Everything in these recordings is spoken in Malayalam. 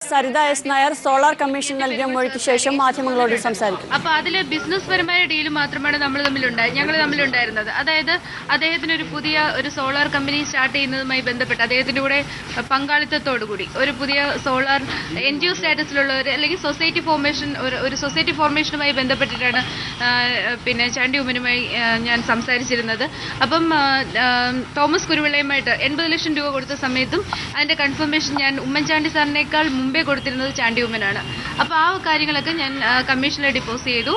Saritha S Nair solar commission നൽകിയ മൊഴിക്ക് ശേഷം മാധ്യമങ്ങളോട് സംസാരിക്കും. അപ്പോൾ അതിലെ ബിസിനസ് പരമായ ഡീൽ മാത്രമാണ് ഞങ്ങൾ തമ്മിലുണ്ടായിരുന്നത്. അതായത് അദ്ദേഹത്തിന് ഒരു പുതിയ ഒരു സോളാർ കമ്പനി സ്റ്റാർട്ട് ചെയ്യുന്നതുമായി ബന്ധപ്പെട്ട് അദ്ദേഹത്തിന്റെ കൂടെ പങ്കാളിത്തത്തോടുകൂടി ഒരു പുതിയ സോളാർ NGO സ്റ്റാറ്റസിലുള്ള അല്ലെങ്കിൽ സൊസൈറ്റി ഫോർമേഷനുമായി ബന്ധപ്പെട്ടിട്ടാണ് പിന്നെ ചാണ്ടി ഉമ്മനുമായി ഞാൻ സംസാരിച്ചിരുന്നത്. അപ്പം തോമസ് കുരുവിളയുമായിട്ട് 80 ലക്ഷം രൂപ കൊടുത്ത സമയത്തും അതിന്റെ കൺഫർമേഷൻ ഞാൻ ഉമ്മൻചാണ്ടി സാറിനേക്കാൾ മുമ്പേ കൊടുത്തിരുന്നത് ചാണ്ടി ഉമ്മനാണ്. അപ്പോൾ ആ കാര്യങ്ങളൊക്കെ ഞാൻ കമ്മീഷനിൽ ഡിപ്പോസ് ചെയ്തു.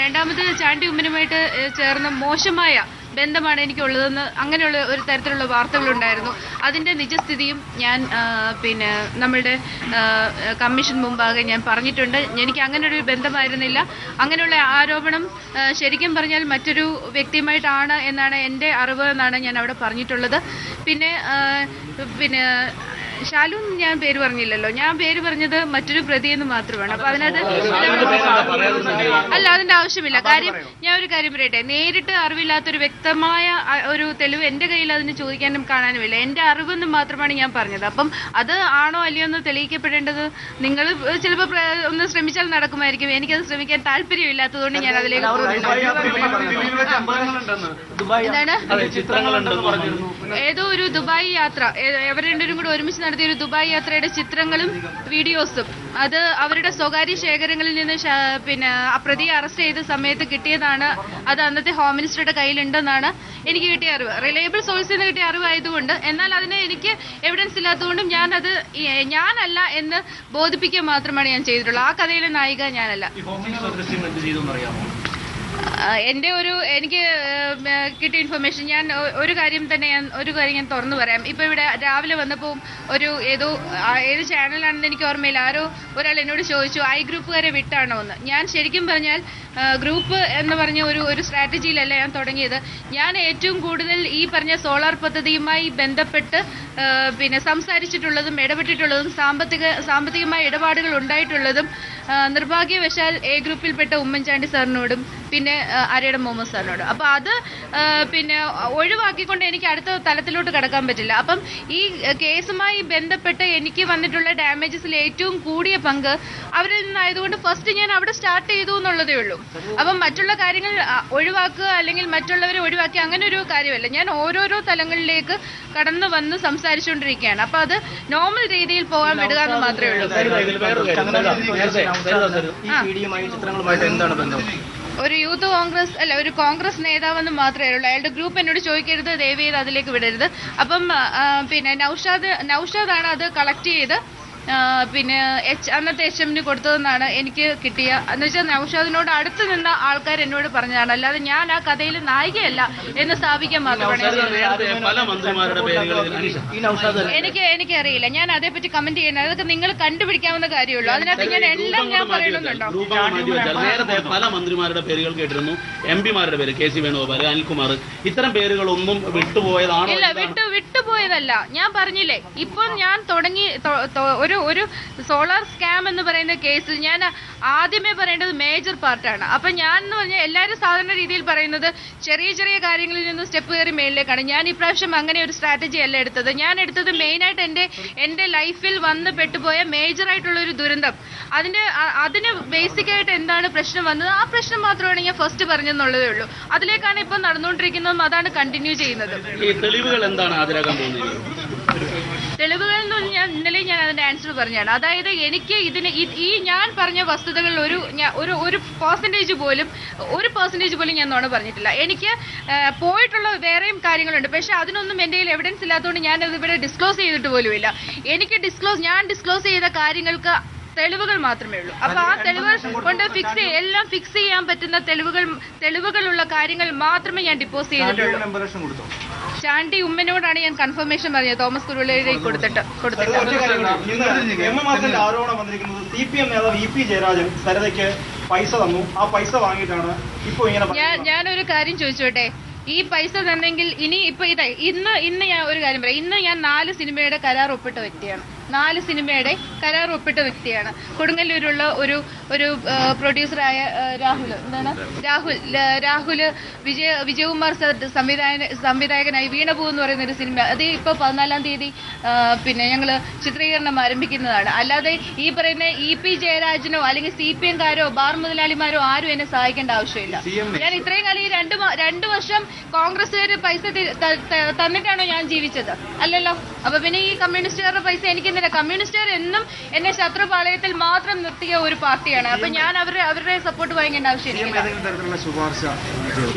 രണ്ടാമത് ചാണ്ടി ഉമ്മനുമായിട്ട് ചേർന്ന മോശമായ ബന്ധമാണ് എനിക്കുള്ളതെന്ന് അങ്ങനെയുള്ള ഒരു തരത്തിലുള്ള വാർത്തകളുണ്ടായിരുന്നു. അതിൻ്റെ നിജസ്ഥിതിയും ഞാൻ പിന്നെ നമ്മളുടെ കമ്മീഷൻ മുമ്പാകെ ഞാൻ പറഞ്ഞിട്ടുണ്ട്. എനിക്ക് അങ്ങനെയൊരു ബന്ധമായിരുന്നില്ല. അങ്ങനെയുള്ള ആരോപണം ശരിക്കും പറഞ്ഞാൽ മറ്റൊരു വ്യക്തിയുമായിട്ടാണ് എന്നാണ് എൻ്റെ അറിവ് എന്നാണ് ഞാൻ അവിടെ പറഞ്ഞിട്ടുള്ളത്. പിന്നെ ഷാലു ഞാൻ പേര് പറഞ്ഞില്ലല്ലോ. ഞാൻ പേര് പറഞ്ഞത് മറ്റൊരു പ്രതി എന്ന് മാത്രമാണ്. അപ്പൊ അതിനകത്ത് അല്ല, അതിന്റെ ആവശ്യമില്ല. കാര്യം ഞാൻ ഒരു കാര്യം പറയട്ടെ, നേരിട്ട് അറിവില്ലാത്തൊരു വ്യക്തമായ ഒരു തെളിവ് എന്റെ കയ്യിൽ അതിന് ചോദിക്കാനും കാണാനുമില്ല. എന്റെ അറിവെന്ന് മാത്രമാണ് ഞാൻ പറഞ്ഞത്. അപ്പം അത് ആണോ അല്ലയോ എന്ന് തെളിയിക്കപ്പെടേണ്ടത് നിങ്ങൾ ചിലപ്പോൾ ഒന്ന് ശ്രമിച്ചാൽ നടക്കുമായിരിക്കും. എനിക്കത് ശ്രമിക്കാൻ താല്പര്യമില്ലാത്തതുകൊണ്ട് ഞാൻ അതിലേക്ക് എന്താണ് ഏതോ ഒരു ദുബായ് യാത്ര അവർ രണ്ടുപേരും കൂടെ ഒരുമിച്ച് നടത്തിയ ഒരു ദുബായ് യാത്രയുടെ ചിത്രങ്ങളും വീഡിയോസും അത് അവരുടെ സ്വകാര്യ ശേഖരങ്ങളിൽ നിന്ന് പിന്നെ ആ പ്രതിയെ അറസ്റ്റ് ചെയ്ത സമയത്ത് കിട്ടിയതാണ്. അത് അന്നത്തെ ഹോം മിനിസ്റ്ററുടെ കയ്യിലുണ്ടെന്നാണ് എനിക്ക് കിട്ടിയ അറിവ്. റിലയബിൾ സോഴ്സിൽ നിന്ന് കിട്ടിയ അറിവായതുകൊണ്ട്, എന്നാൽ അതിന് എനിക്ക് എവിഡൻസ് ഇല്ലാത്തതുകൊണ്ടും ഞാനല്ല എന്ന് ബോധിപ്പിക്കുക മാത്രമാണ് ഞാൻ ചെയ്തിട്ടുള്ളത്. ആ കഥയിലെ നായിക ഞാനല്ല. എനിക്ക് കിട്ടിയ ഇൻഫർമേഷൻ ഞാൻ ഒരു കാര്യം ഞാൻ തുറന്നു പറയാം. ഇപ്പൊ ഇവിടെ രാവിലെ വന്നപ്പോൾ ഏത് ചാനലാണെന്ന് എനിക്ക് ഓർമ്മയില്ല, ഒരാൾ എന്നോട് ചോദിച്ചു ഐ ഗ്രൂപ്പുകാരെ വിട്ടാണോ എന്ന്. ഞാൻ ശരിക്കും പറഞ്ഞാൽ ഗ്രൂപ്പ് എന്ന് പറഞ്ഞ ഒരു സ്ട്രാറ്റജിയിലല്ല ഞാൻ തുടങ്ങിയത്. ഞാൻ ഏറ്റവും കൂടുതൽ ഈ പറഞ്ഞ സോളാർ പദ്ധതിയുമായി ബന്ധപ്പെട്ട് പിന്നെ സംസാരിച്ചിട്ടുള്ളതും ഇടപെട്ടിട്ടുള്ളതും സാമ്പത്തികമായ ഇടപാടുകൾ ഉണ്ടായിട്ടുള്ളതും നിർഭാഗ്യവശാൽ എ ഗ്രൂപ്പിൽപ്പെട്ട ഉമ്മൻചാണ്ടി സാറിനോടും പിന്നെ അരയുടെ മുഹമ്മദ് സാറിനോടും. അപ്പൊ അത് പിന്നെ ഒഴിവാക്കിക്കൊണ്ട് എനിക്ക് അടുത്ത തലത്തിലോട്ട് കടക്കാൻ പറ്റില്ല. അപ്പം ഈ കേസുമായി ബന്ധപ്പെട്ട് എനിക്ക് വന്നിട്ടുള്ള ഡാമേജസിൽ ഏറ്റവും കൂടിയ പങ്ക് അവരിൽ നിന്നായതുകൊണ്ട് ഫസ്റ്റ് ഞാൻ അവിടെ സ്റ്റാർട്ട് ചെയ്തു എന്നുള്ളതേ ഉള്ളൂ. അപ്പം മറ്റുള്ള കാര്യങ്ങൾ ഒഴിവാക്കുക അല്ലെങ്കിൽ മറ്റുള്ളവരെ ഒഴിവാക്കി അങ്ങനെ ഒരു കാര്യമല്ല. ഞാൻ ഓരോരോ തലങ്ങളിലേക്ക് കടന്നു വന്ന് സംസാരിച്ചുകൊണ്ടിരിക്കുകയാണ്. അപ്പൊ അത് നോർമൽ രീതിയിൽ പോകാൻ വിടുക എന്ന് മാത്രമേ ഉള്ളൂ. ഒരു യൂത്ത് കോൺഗ്രസ് അല്ല, ഒരു കോൺഗ്രസ് നേതാവെന്ന് മാത്രമേ ഉള്ളൂ. അയാളുടെ ഗ്രൂപ്പ് എന്നോട് ചോദിക്കരുത്, ദയവ് ചെയ്ത് അതിലേക്ക് വിടരുത്. അപ്പം പിന്നെ നൗഷാദാണ് അത് കളക്ട് ചെയ്ത് പിന്നെ അന്നത്തെ HMന് കൊടുത്തതെന്നാണ് എനിക്ക് കിട്ടിയ. എന്ന് വെച്ചാൽ നൗഷാദിനോട് അടുത്ത് നിന്ന ആൾക്കാർ എന്നോട് പറഞ്ഞതാണ്, അല്ലാതെ ഞാൻ ആ കഥയിൽ നായികയല്ല എന്ന് സ്ഥാപിക്കാൻ മാത്രമാണ്. എനിക്കറിയില്ല, ഞാൻ അതേപറ്റി കമന്റ് ചെയ്യുന്നത്. അതൊക്കെ നിങ്ങൾ കണ്ടുപിടിക്കാവുന്ന കാര്യമുള്ളൂ. അതിനകത്ത് ഞാൻ എല്ലാം ഞാൻ പറയണമെന്നുണ്ടോ? നേരത്തെ പല മന്ത്രിമാരുടെ പേരുകൾ കേട്ടിരുന്നു, MP-മാരുടെ പേര്, KC വേണുഗോപാൽ, അനിൽകുമാർ, ഇത്തരം പേരുകളൊന്നും വിട്ടുപോയതാണോ? ഇല്ല, വിട്ടുപോയതല്ല. ഞാൻ പറഞ്ഞില്ലേ, ഇപ്പം ഞാൻ തുടങ്ങി ഒരു സോളാർ സ്കാം എന്ന് പറയുന്ന കേസിൽ ഞാൻ ആദ്യമേ പറയേണ്ടത് മേജർ പാർട്ടാണ്. അപ്പൊ ഞാൻ എന്ന് പറഞ്ഞാൽ എല്ലാവരും സാധാരണ രീതിയിൽ പറയുന്നത് ചെറിയ ചെറിയ കാര്യങ്ങളിൽ നിന്ന് സ്റ്റെപ്പ് കയറി മേലിലേക്കാണ്. ഞാൻ ഇപ്രാവശ്യം അങ്ങനെ ഒരു സ്ട്രാറ്റജി അല്ല എടുത്തത്. ഞാൻ എടുത്തത് മെയിനായിട്ട് എന്റെ ലൈഫിൽ വന്ന് പെട്ടുപോയ മേജർ ആയിട്ടുള്ള ഒരു ദുരന്തം, അതിന് ബേസിക് ആയിട്ട് എന്താണ് പ്രശ്നം വന്നത്, ആ പ്രശ്നം മാത്രമാണ് ഞാൻ ഫസ്റ്റ് പറഞ്ഞെന്നുള്ളതേ ഉള്ളൂ. അതിലേക്കാണ് ഇപ്പൊ നടന്നുകൊണ്ടിരിക്കുന്നതും അതാണ് കണ്ടിന്യൂ ചെയ്യുന്നത്. തെളിവുകൾ എന്താണ് തെളിവുകൾ എന്ന് പറഞ്ഞാൽ ഇന്നലെ ഞാൻ അതിന്റെ ആൻസർ പറഞ്ഞാണ്. അതായത് എനിക്ക് ഈ ഞാൻ പറഞ്ഞ വസ്തുതകളിൽ ഒരു പെർസെന്റേജ് പോലും ഞാൻ നുണ പറഞ്ഞിട്ടില്ല. എനിക്ക് പോയിട്ടുള്ള വേറെയും കാര്യങ്ങളുണ്ട്, പക്ഷെ അതിനൊന്നും എന്റെ കയ്യിൽ എവിഡൻസ് ഇല്ലാത്തതുകൊണ്ട് ഞാൻ അത് ഇവിടെ ഡിസ്ക്ലോസ് ചെയ്തിട്ട് പോലുമില്ല. ഞാൻ ഡിസ്ക്ലോസ് ചെയ്ത കാര്യങ്ങൾക്ക് തെളിവുകൾ മാത്രമേ ഉള്ളൂ. അപ്പൊ ആ തെളിവുകൾ കൊണ്ട് ഫിക്സ് ചെയ്യാൻ പറ്റുന്ന തെളിവുകളുള്ള കാര്യങ്ങൾ മാത്രമേ ഞാൻ ഡിപ്പോസ് ചെയ്തിട്ടുള്ളൂ. ചാണ്ടി ഉമ്മനോടാണ് ഞാൻ കൺഫർമേഷൻ പറഞ്ഞത്, തോമസ് കുരുവിളയിലേക്ക് കൊടുത്തിട്ട്. ആരോപണം വന്നിരിക്കുന്നത് CPM നേതാവ് EP ജയരാജൻ സരിതയ്ക്ക് പൈസ തന്നു, ആ പൈസ വാങ്ങിയിട്ടാണ് ഇപ്പൊ ഇങ്ങനെ. ഞാനൊരു കാര്യം ചോദിച്ചോട്ടെ, ഈ പൈസ തന്നെങ്കിൽ ഇന്ന് ഞാൻ ഒരു കാര്യം പറയാം, ഇന്ന് ഞാൻ 4 സിനിമയുടെ കരാർ ഒപ്പിട്ട വ്യക്തിയാണ്. 4 സിനിമയുടെ കരാർ ഒപ്പിട്ട വ്യക്തിയാണ്. കൊടുങ്ങല്ലൂരുള്ള ഒരു പ്രൊഡ്യൂസറായ രാഹുൽ വിജയകുമാർ സംവിധായകനായി വീണപൂ എന്ന് പറയുന്ന ഒരു സിനിമ, അത് ഇപ്പോൾ 14-ാം തീയതി ഞങ്ങൾ ചിത്രീകരണം ആരംഭിക്കുന്നതാണ്. അല്ലാതെ ഈ പറയുന്ന EP ജയരാജനോ അല്ലെങ്കിൽ CPM-കാരോ ബാർ മുതലാളിമാരോ ആരും എന്നെ സഹായിക്കേണ്ട ആവശ്യമില്ല. ഞാൻ ഇത്രയും കാലം ഈ 2 വർഷം കോൺഗ്രസ്സുകാർ പൈസ തന്നിട്ടാണോ ഞാൻ ജീവിച്ചത്? അല്ലല്ലോ. അപ്പൊ പിന്നെ ഈ കമ്മ്യൂണിസ്റ്റുകാരുടെ പൈസ എനിക്കെന്തിനാ? കമ്മ്യൂണിസ്റ്റുകാർ എന്നും എന്നെ ശത്രുപാളയത്തിൽ മാത്രം നിർത്തിയ ഒരു പാർട്ടിയാണ്. അപ്പൊ ഞാൻ അവരുടെ സപ്പോർട്ട് വാങ്ങിക്കേണ്ട ആവശ്യമില്ല.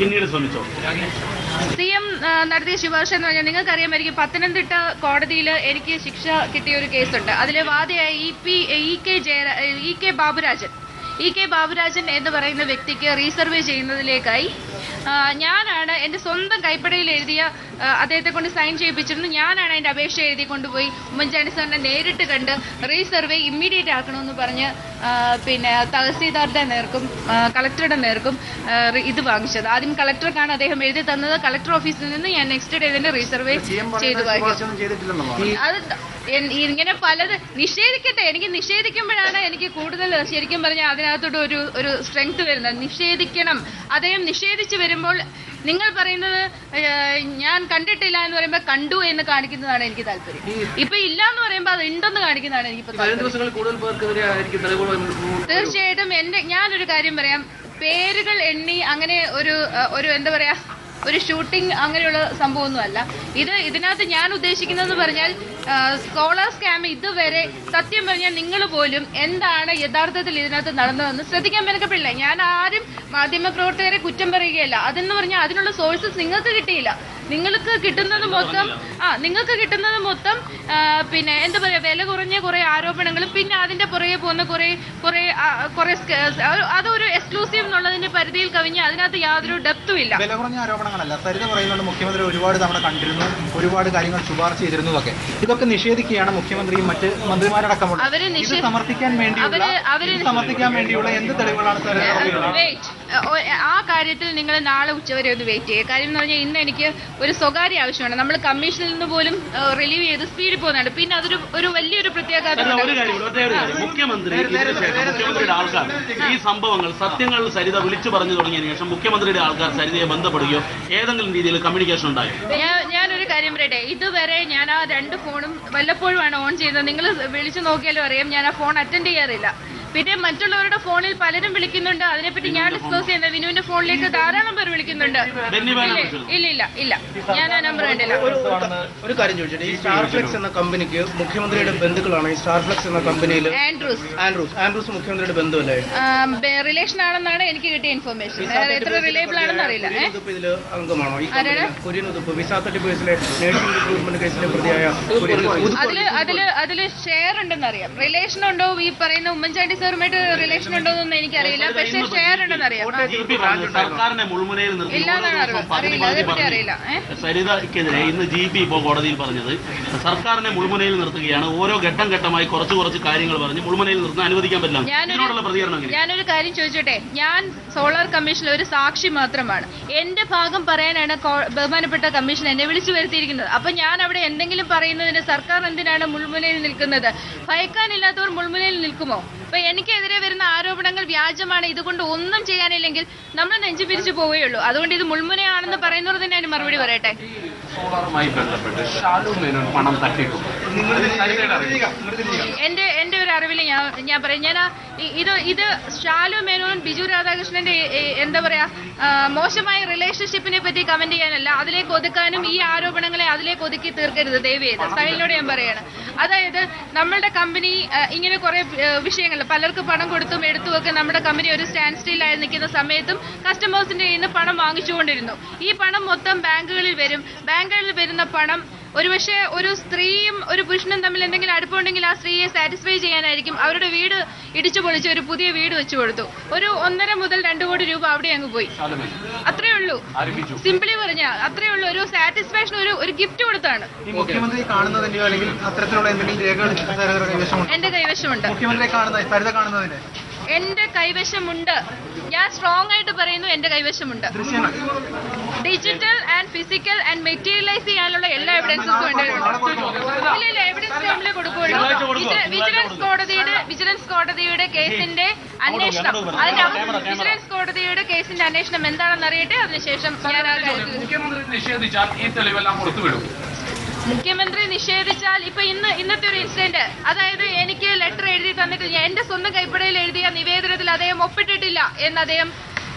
CM നടത്തിയ ശുപാർശ എന്ന് പറഞ്ഞാൽ നിങ്ങൾക്കറിയാമായിരിക്കും, പത്തനംതിട്ട കോടതിയിൽ എനിക്ക് ശിക്ഷ കിട്ടിയ ഒരു കേസുണ്ട്. അതിലെ വാദിയായ E.K. ബാബുരാജൻ എന്ന് പറയുന്ന വ്യക്തിക്ക് റീസർവേ ചെയ്യുന്നതിലേക്കായി ഞാനാണ് എൻ്റെ സ്വന്തം കൈപ്പടയിൽ എഴുതിയ, അദ്ദേഹത്തെ കൊണ്ട് സൈൻ ചെയ്യിപ്പിച്ചിരുന്നു. ഞാനാണ് അതിൻ്റെ അപേക്ഷ എഴുതി കൊണ്ടുപോയി ഉമ്മൻചാണ്ടി സാറിനെ നേരിട്ട് കണ്ട് റീസർവേ ഇമ്മീഡിയറ്റ് ആക്കണമെന്ന് പറഞ്ഞ് തഹസീൽദാരുടെ നേർക്കും കളക്ടറുടെ നേർക്കും ഇത് വാങ്ങിച്ചത്. ആദ്യം കളക്ടർക്കാണ് അദ്ദേഹം എഴുതി തന്നത്. കളക്ടർ ഓഫീസിൽ നിന്ന് ഞാൻ നെക്സ്റ്റ് ഡേ തന്നെ റീസർവേ ചെയ്തു വാങ്ങിച്ചു. അത് ഇങ്ങനെ പലത് നിഷേധിക്കട്ടെ. എനിക്ക് നിഷേധിക്കുമ്പോഴാണ് എനിക്ക് കൂടുതൽ ശരിക്കും പറഞ്ഞാൽ അതിനകത്തോട്ട് ഒരു സ്ട്രെങ്ത് വരുന്നത്. നിഷേധിക്കണം. അദ്ദേഹം നിഷേധിച്ച് വരുമ്പോൾ നിങ്ങൾ പറയുന്നത് ഞാൻ കണ്ടിട്ടില്ല എന്ന് പറയുമ്പോൾ കണ്ടു എന്ന് കാണിക്കുന്നതാണ് എനിക്ക് താല്പര്യം. ഇപ്പൊ ഇല്ല എന്ന് പറയുമ്പോൾ അത് ഉണ്ടെന്ന് കാണിക്കുന്നതാണ് എനിക്കിപ്പോ താല്പര്യം. തീർച്ചയായിട്ടും ഞാനൊരു കാര്യം പറയാം. പേരുകൾ എണ്ണി അങ്ങനെ ഒരു എന്താ പറയാ ഒരു ഷൂട്ടിംഗ് അങ്ങനെയുള്ള സംഭവമൊന്നുമല്ല ഇതിനകത്ത് ഞാൻ ഉദ്ദേശിക്കുന്നതെന്ന് പറഞ്ഞാൽ സ്കോളർ സ്കാം ഇതുവരെ സത്യം പറഞ്ഞാൽ നിങ്ങൾ പോലും എന്താണ് യഥാർത്ഥത്തിൽ ഇതിനകത്ത് നടന്നതെന്ന് ശ്രദ്ധിക്കാൻ മെനക്കെട്ടില്ല. ഞാൻ ആരും മാധ്യമപ്രവർത്തകരെ കുറ്റം പറയുകയല്ല. അതെന്ന് പറഞ്ഞാൽ അതിനുള്ള സോഴ്സസ് നിങ്ങൾക്ക് കിട്ടിയില്ല. നിങ്ങൾക്ക് കിട്ടുന്നത് മൊത്തം എന്താ പറയാ വില കുറഞ്ഞ കുറെ ആരോപണങ്ങളും പിന്നെ അതിന്റെ പുറകെ പോകുന്ന കുറെ അതൊരു എക്സ്ക്ലൂസീവ് എന്നുള്ളതിന്റെ പരിധിയിൽ കവിഞ്ഞ് അതിനകത്ത് യാതൊരു ഡെപ്തും ഇല്ല. വില കുറഞ്ഞ ആരോപണങ്ങളല്ല. സരിത പറയുന്നുണ്ട് മുഖ്യമന്ത്രി ഒരുപാട് തവണ കണ്ടിരുന്നു, ഒരുപാട് കാര്യങ്ങൾ ശുപാർശ ചെയ്തിരുന്നതൊക്കെ. ഇതൊക്കെ നിഷേധിക്കുകയാണ് മുഖ്യമന്ത്രിയും മറ്റ് മന്ത്രിമാരടക്കമുള്ള. സമർത്ഥിക്കാൻ വേണ്ടിയുള്ള എന്ത് തെളിവുകളാണ് സരിത? ആ കാര്യത്തിൽ നിങ്ങൾ നാളെ ഉച്ചവരെ ഒന്ന് വെയിറ്റ് ചെയ്യുക. കാര്യം എന്ന് പറഞ്ഞാൽ ഇന്ന് എനിക്ക് ഒരു സ്വകാര്യ ആവശ്യമാണ്. നമ്മൾ കമ്മീഷനിൽ നിന്ന് പോലും റിലീവ് ചെയ്ത് സ്പീഡിൽ പോകുന്നുണ്ട്. പിന്നെ അതൊരു വലിയൊരു പ്രത്യാഘാതം. മുഖ്യമന്ത്രിയുടെ ആൾക്കാർ ഈ സംഭവങ്ങൾ സത്യങ്ങൾ സരിത വിളിച്ചു പറഞ്ഞു തുടങ്ങിയതിനു ശേഷം മുഖ്യമന്ത്രിയുടെ ആൾക്കാർ സരിതയെ ബന്ധപ്പെടുകയോ ഏതെങ്കിലും രീതിയിൽ കമ്മ്യൂണിക്കേഷൻ ഉണ്ടായോ? ഞാനൊരു കാര്യം പറയട്ടെ. ഇതുവരെ ഞാൻ ആ 2 ഫോണും വല്ലപ്പോഴുമാണ് ഓൺ ചെയ്യുന്നത്. നിങ്ങൾ വിളിച്ചു നോക്കിയാലും അറിയാം ഞാൻ ആ ഫോൺ അറ്റൻഡ് ചെയ്യാറില്ല. പിന്നെ മറ്റുള്ളവരുടെ ഫോണിൽ പലരും വിളിക്കുന്നുണ്ട്. അതിനെപ്പറ്റി ഞാൻ ഡിസ്കസ് ചെയ്യുന്നത് വിനുവിന്റെ ഫോണിലേക്ക് ധാരാളം പേർ വിളിക്കുന്നുണ്ട്. ഇല്ല ഞാൻ ആ നമ്പർ കണ്ടില്ല. ഒരു കാര്യം ചോദിച്ചിട്ട്, ഈ സ്റ്റാർഫ്ലെക്സ് എന്ന കമ്പനിക്ക് മുഖ്യമന്ത്രിയുടെ ബന്ധുക്കളാണ്. ഈ സ്റ്റാർഫ്ലെക്സ് എന്ന കമ്പനിയിൽ ആൻഡ്രൂസ് മുഖ്യമന്ത്രിയുടെ ബന്ധുവല്ലേ? റിലേഷൻ ആണെന്നാണ് എനിക്ക് കിട്ടിയ ഇൻഫർമേഷൻ. എത്ര റിലയബിൾ ആണെന്ന് അറിയില്ല. ഇതില് അംഗമാണോ ഈ കുര്യൻ ഉതുപ്പ് വിസ തട്ടിപ്പ് നേഴ്സിംഗ് റിക്രൂട്ട്മെന്റ് കേസിലെ പ്രതിയായ? അതില് ഷെയർ ഉണ്ടെന്ന് അറിയാം. റിലേഷൻ ഉണ്ടോ ഈ പറയുന്ന ഉമ്മൻചാണ്ടി സാറുമായിട്ട് റിലേഷൻ ഉണ്ടോന്നൊന്നും എനിക്കറിയില്ല. പക്ഷേ ഷെയർ ഉണ്ടെന്ന് അറിയാം. സർക്കാരിനെ മുൾമുനയിൽ അറിയില്ല. സരിതയ്ക്കെതിരെ ഇന്ന് GP ഇപ്പോൾ കോടതിയിൽ പറഞ്ഞത് സർക്കാരിനെ മുൾമുനയിൽ നിർത്തുകയാണ്. ഓരോ ഘട്ടമായി കുറച്ച് കാര്യങ്ങൾ പറഞ്ഞ് മുൾമുനയിൽ നിർത്താൻ അനുവദിക്കാൻ പറ്റില്ല. ഇതിനോടുള്ള പ്രതികരണം? ഞാനൊരു കാര്യം ചോദിച്ചോട്ടെ. ഞാൻ സോളാർ കമ്മീഷനിൽ ഒരു സാക്ഷി മാത്രമാണ്. എന്റെ ഭാഗം പറയാനാണ് ബഹുമാനപ്പെട്ട കമ്മീഷൻ എന്നെ വിളിച്ചു വരുത്തിയിരിക്കുന്നത്. അപ്പൊ ഞാൻ അവിടെ എന്തെങ്കിലും പറയുന്നതിന് സർക്കാർ എന്തിനാണ് മുൾമുനയിൽ നിൽക്കുന്നത്? ഭയക്കാനില്ലാത്തവർ മുൾമുനയിൽ നിൽക്കുമോ? അപ്പൊ എനിക്കെതിരെ വരുന്ന ആരോപണങ്ങൾ വ്യാജമാണ്, ഇതുകൊണ്ട് ഒന്നും ചെയ്യാനില്ലെങ്കിൽ നമ്മൾ നെഞ്ചു പിരിച്ചു പോവുകയുള്ളൂ. അതുകൊണ്ട് ഇത് മുൾമുനയാണെന്ന് പറയുന്നവർ തന്നെ അതിന് മറുപടി പറയട്ടെ. എന്റെ ഒരു അറിവിൽ ഞാൻ പറയാം. ഇത് ഷാലു മേനോൻ ബിജു രാധാകൃഷ്ണന്റെ എന്താ പറയാ മോശമായ റിലേഷൻഷിപ്പിനെ പറ്റി കമന്റ് ചെയ്യാനല്ല, അതിലേക്ക് ഒതുക്കാനും ഈ ആരോപണങ്ങളെ അതിലേക്ക് ഒതുക്കി തീർക്കരുത് ദയവ് ചെയ്ത്. സൈലിനോട് ഞാൻ പറയാണ്. അതായത് നമ്മളുടെ കമ്പനി ഇങ്ങനെ കുറെ വിഷയങ്ങൾ പലർക്ക് പണം കൊടുത്തും എടുത്തുമൊക്കെ നമ്മുടെ കമ്പനി ഒരു സ്റ്റാൻഡ് സ്റ്റിൽ ആയി നിൽക്കുന്ന സമയത്തും കസ്റ്റമേഴ്സിന്റെ കയ്യിൽ നിന്ന് പണം വാങ്ങിച്ചുകൊണ്ടിരുന്നു. ഈ പണം മൊത്തം ബാങ്കുകളിൽ വരും. ബാങ്കുകളിൽ വരുന്ന പണം ഒരുപക്ഷെ ഒരു സ്ത്രീയും ഒരു പുരുഷനും തമ്മിൽ എന്തെങ്കിലും അടുപ്പമുണ്ടെങ്കിൽ ആ സ്ത്രീയെ സാറ്റിസ്ഫൈ ചെയ്യാനായിരിക്കും അവരുടെ വീട് ഇടിച്ചു പൊളിച്ച് ഒരു പുതിയ വീട് വെച്ചു കൊടുത്തു. ഒരു 1.5 മുതൽ 2 കോടി രൂപ അവിടെ അങ്ങ് പോയി. അത്രേ ഉള്ളൂ. സിംപിളി പറഞ്ഞ അത്രേ ഉള്ളൂ. ഒരു സാറ്റിസ്ഫാക്ഷൻ ഒരു ഗിഫ്റ്റ് കൊടുത്താണ്. മുഖ്യമന്ത്രി കാണുന്നതിന്റെയോ അല്ലെങ്കിൽ അത്തരത്തിലുള്ള എന്തെങ്കിലും രേഖകൾ എന്റെ കൈവശമുണ്ട്. മുഖ്യമന്ത്രിയെ കാണുന്നതിന് എന്റെ കൈവശമുണ്ട്. ഞാൻ സ്ട്രോങ് ആയിട്ട് പറയുന്നു, എന്റെ കൈവശമുണ്ട്. Digital and physical and materialise ചെയ്യാനുള്ള എല്ലാ എവിഡൻസും ഇല്ല എവിഡൻസ് ടൈമിൽ കൊടുക്കുകയുള്ളൂ. വിജിലൻസ് കോടതിയുടെ കേസിന്റെ അന്വേഷണം വിജിലൻസ് കോടതിയുടെ കേസിന്റെ അന്വേഷണം എന്താണെന്ന് അറിയട്ടെ. അതിനുശേഷം ഞാൻ ആ കാര്യത്തിൽ മുഖ്യമന്ത്രി നിഷേധിച്ചാൽ ഇപ്പൊ ഇന്നത്തെ ഒരു ഇൻസിഡന്റ്, അതായത് എനിക്ക് ലെറ്റർ എഴുതി തന്നിട്ട് എന്റെ സ്വന്തം കൈപ്പടയിൽ എഴുതിയ നിവേദനത്തിൽ അദ്ദേഹം ഒപ്പിട്ടിട്ടില്ല എന്ന് അദ്ദേഹം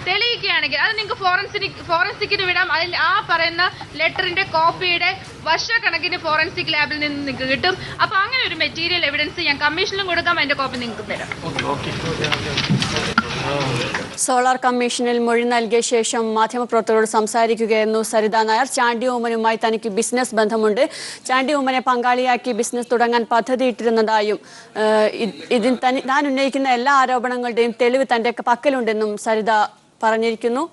തെളിയിക്കുകയാണെങ്കിൽ അത് നിങ്ങൾക്ക് ഫോറൻസിക്കിന് വിടാം. അതിൽ ആ പറയുന്ന ലെറ്ററിന്റെ കോപ്പിയുടെ വർഷക്കണക്കിന് ഫോറൻസിക് ലാബിൽ നിന്ന് നിങ്ങൾക്ക് കിട്ടും. അപ്പൊ അങ്ങനെ ഒരു മെറ്റീരിയൽ എവിഡൻസ് ഞാൻ കമ്മീഷനിലും കൊടുക്കാം, അതിന്റെ കോപ്പി നിങ്ങൾക്ക് തരാം. സോളാർ കമ്മീഷനിൽ മൊഴി നൽകിയ ശേഷം മാധ്യമപ്രവർത്തകരോട് സംസാരിക്കുകയായിരുന്നു സരിത നായർ. ചാണ്ടി ഉമ്മനുമായി തനിക്ക് ബിസിനസ് ബന്ധമുണ്ട്, ചാണ്ടി ഉമ്മനെ പങ്കാളിയാക്കി ബിസിനസ് തുടങ്ങാൻ പദ്ധതിയിട്ടിരുന്നതായും താൻ ഉന്നയിക്കുന്ന എല്ലാ ആരോപണങ്ങളുടെയും തെളിവ് തന്റെ പക്കലുണ്ടെന്നും സരിത പറഞ്ഞിരിക്കുന്നു.